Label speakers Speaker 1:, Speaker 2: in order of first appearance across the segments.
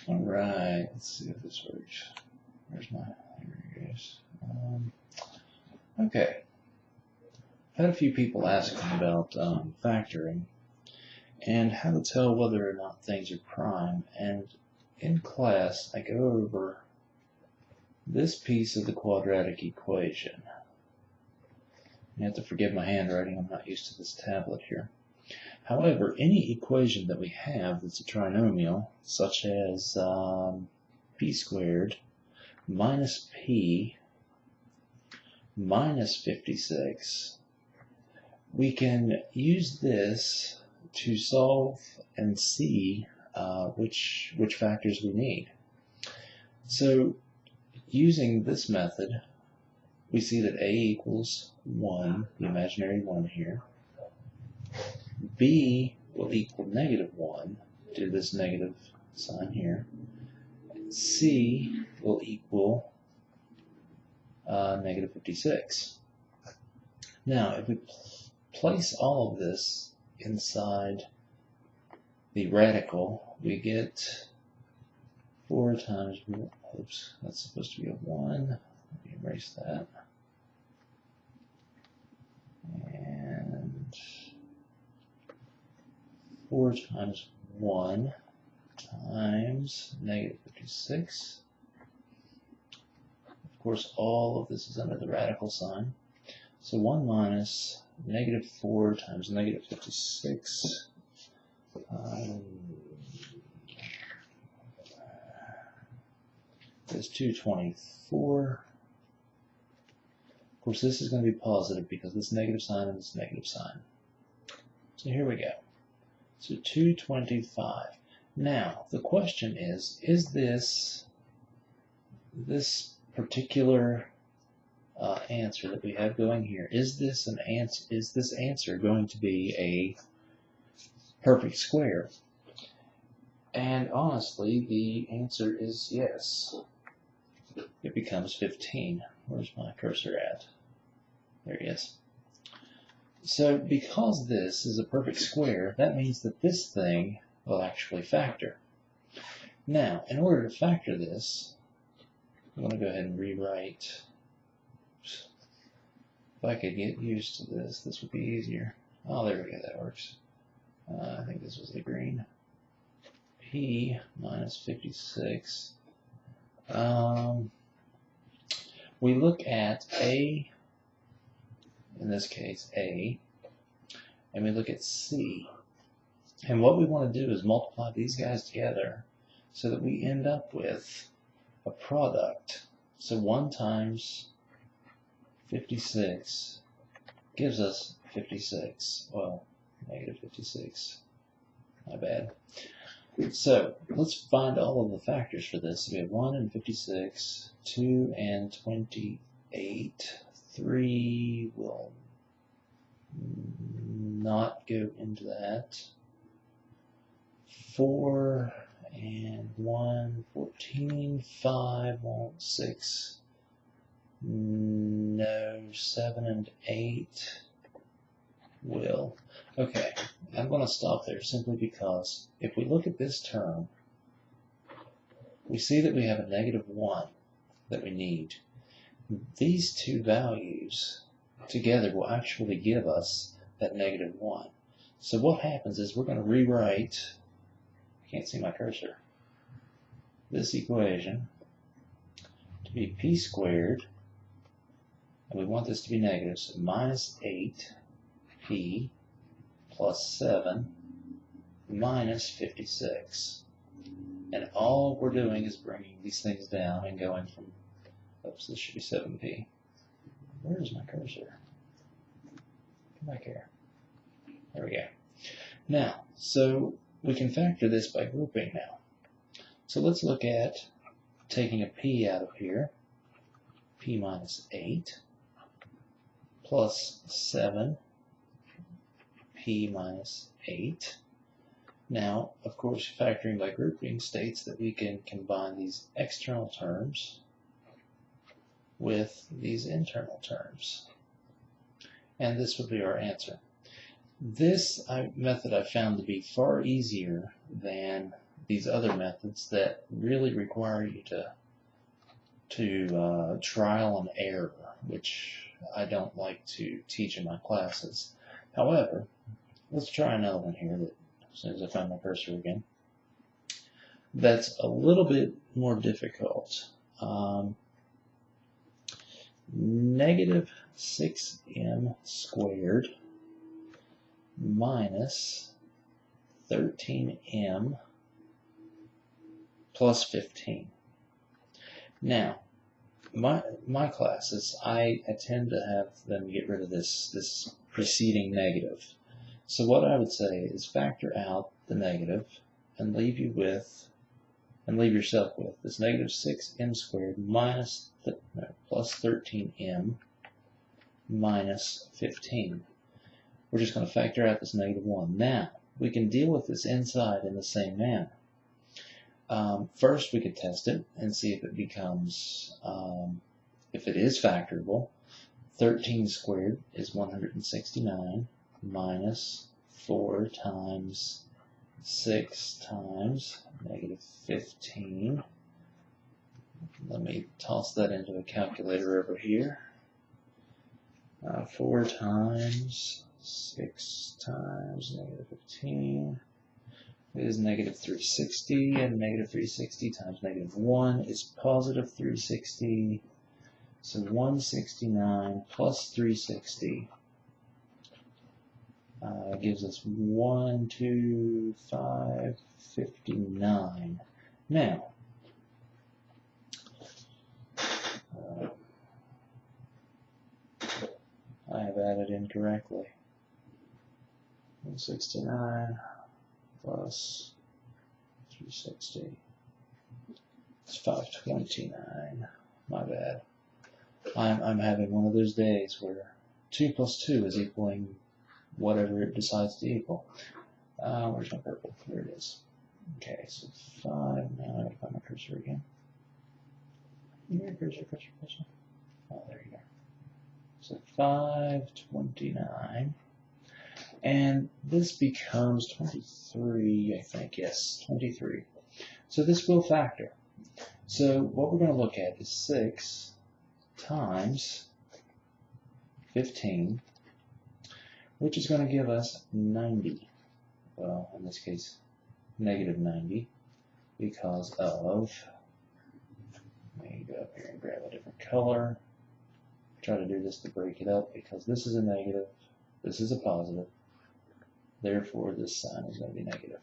Speaker 1: Alright, let's see if this works. Where's my, here it goes. Okay. I've had a few people asking about factoring and how to tell whether or not things are prime. And in class, I go over this piece of the quadratic equation. You have to forgive my handwriting, I'm not used to this tablet here. However, any equation that we have that's a trinomial, such as p squared minus p minus 56, we can use this to solve and see which factors we need. So using this method, we see that a equals 1, the imaginary 1 here. B will equal -1 due to this negative sign here. C will equal -56. Now, if we place all of this inside the radical, we get 4 times, oops, that's supposed to be a 1. Let me erase that. And 4 times 1 times -56. Of course, all of this is under the radical sign. So 1 minus -4 times -56 is 224. Of course, this is going to be positive because this negative sign and this negative sign. So here we go. So 225. Now, the question is this particular answer that we have going here, is this answer going to be a perfect square? And honestly, the answer is yes. It becomes 15. Where's my cursor at? There he is. So because this is a perfect square, that means that this thing will actually factor. Now, in order to factor this, I'm going to go ahead and rewrite. Oops. If I could get used to this, this would be easier. Oh, there we go, that works. I think this was the green. P minus 56. We look at A, in this case A, and we look at C. And what we want to do is multiply these guys together so that we end up with a product. So 1 times 56 gives us 56. Well, -56. My bad. So let's find all of the factors for this. So we have 1 and 56, 2 and 28, 3 will not go into that, 4 and 1, 14, 5 won't, 6, no, 7 and 8 will. Okay, I'm going to stop there simply because if we look at this term, we see that we have a -1 that we need. These two values together will actually give us that -1. So what happens is we're going to rewrite, I can't see my cursor, this equation to be p squared, and we want this to be negative, so minus 8p plus 7 minus 56. And all we're doing is bringing these things down and going from, oops, this should be 7p. Where is my cursor? Come back here. There we go. Now, so we can factor this by grouping now. So let's look at taking a p out of here, p minus 8 plus 7, p minus 8. Now, of course, factoring by grouping states that we can combine these external terms with these internal terms. And this would be our answer. This method I found to be far easier than these other methods that really require you to trial and error, which I don't like to teach in my classes. However, let's try another one here that, as soon as I find my cursor again, that's a little bit more difficult. Negative 6m squared minus 13m plus 15. Now, my classes, I tend to have them get rid of this preceding negative. So what I would say is factor out the negative and leave yourself with this negative 6m squared minus plus 13m minus 15. We're just going to factor out this negative 1. Now, we can deal with this inside in the same manner. First, we could test it and see if it becomes, if it is factorable. 13 squared is 169 minus 4 times 6 times negative 15. Let me toss that into a calculator over here. 4 times 6 times negative 15 is negative 360, and negative 360 times negative 1 is positive 360. So 169 plus 360 gives us 12559. Now, I have added incorrectly. 169 plus 360. It's 529. My bad. I'm having one of those days where 2 plus 2 is equaling whatever it decides to equal. Where's my purple? There it is. Okay, so 5. Now I gotta find my cursor again. Here, cursor. Oh, there you go. So 529. And this becomes 23, I think. Yes, 23. So this will factor. So what we're going to look at is 6 times 15, which is going to give us 90. Well, in this case, negative 90, because of, let me go up here and grab a different color. Try to do this to break it up, because this is a negative, this is a positive, therefore this sign is going to be negative.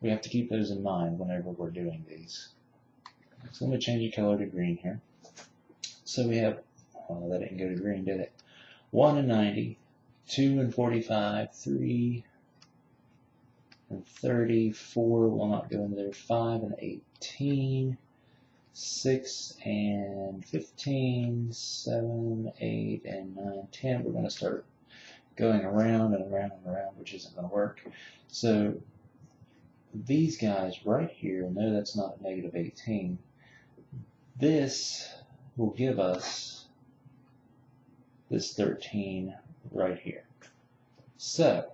Speaker 1: We have to keep those in mind whenever we're doing these. So let me change the color to green here. So we have, oh, that didn't go to green, did it? 1 and 90, 2 and 45, 3 and 30, 4 will not go into there, 5 and 18, 6 and 15, 7, 8, and 9, 10. We're going to start going around and around and around, which isn't going to work. So these guys right here, no, that's not a negative 18. This will give us this 13 right here. So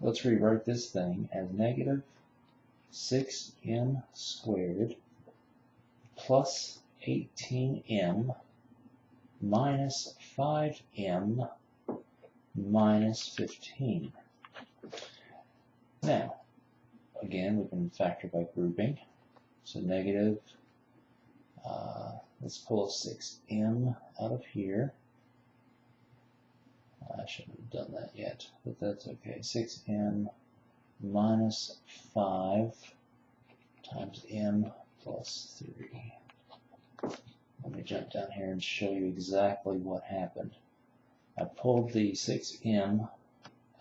Speaker 1: let's rewrite this thing as negative 6m squared plus 18m minus 5m minus 15. Now, again, we can factor by grouping. So negative, let's pull 6m out of here. I shouldn't have done that yet, but that's okay. 6m minus 5 times m plus 3. Let me jump down here and show you exactly what happened. I pulled the 6m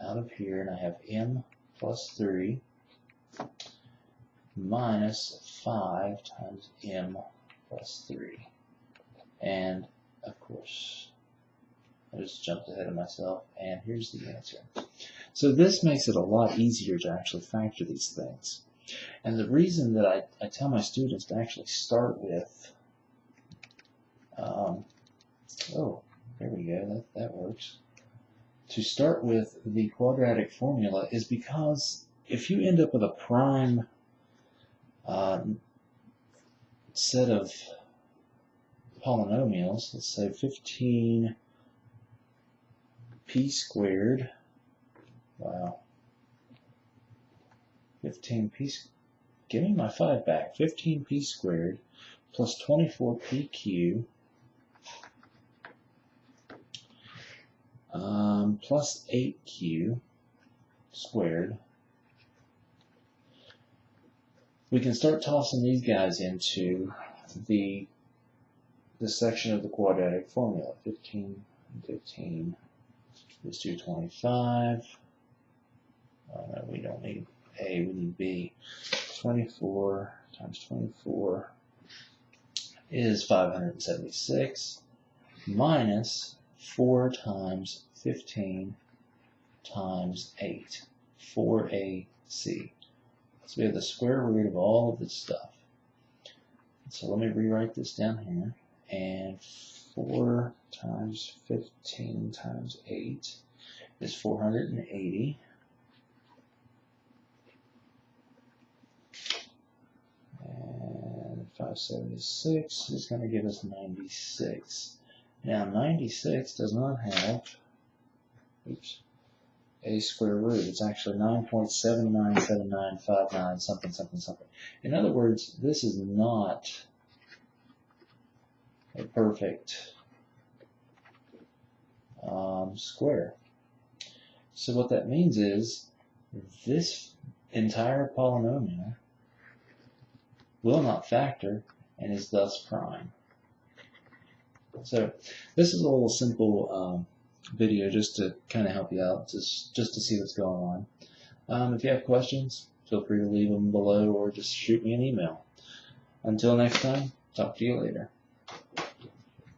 Speaker 1: out of here, and I have m plus 3 minus 5 times m plus 3. And, of course, I just jumped ahead of myself, and here's the answer. So this makes it a lot easier to actually factor these things. And the reason that I tell my students to actually start with, oh, there we go, that works. To start with the quadratic formula is because if you end up with a prime set of polynomials. Let's say 15p squared. Wow. 15p. Give me my 5 back. 15p squared plus 24pq plus 8q squared. We can start tossing these guys into the section of the quadratic formula. 15, 15. Let's do 25. No, we don't need A, we need B. 24 times 24 is 576 minus 4 times 15 times 8, 4AC. So we have the square root of all of this stuff. So let me rewrite this down here. And 4 times 15 times 8 is 480. And 576 is going to give us 96. Now 96 does not have, a square root. It's actually 9.797959 something something something. In other words, this is not a perfect square. So what that means is this entire polynomial will not factor and is thus prime. So this is a little simple video just to kind of help you out, just to see what's going on. If you have questions, feel free to leave them below or just shoot me an email. Until next time, talk to you later.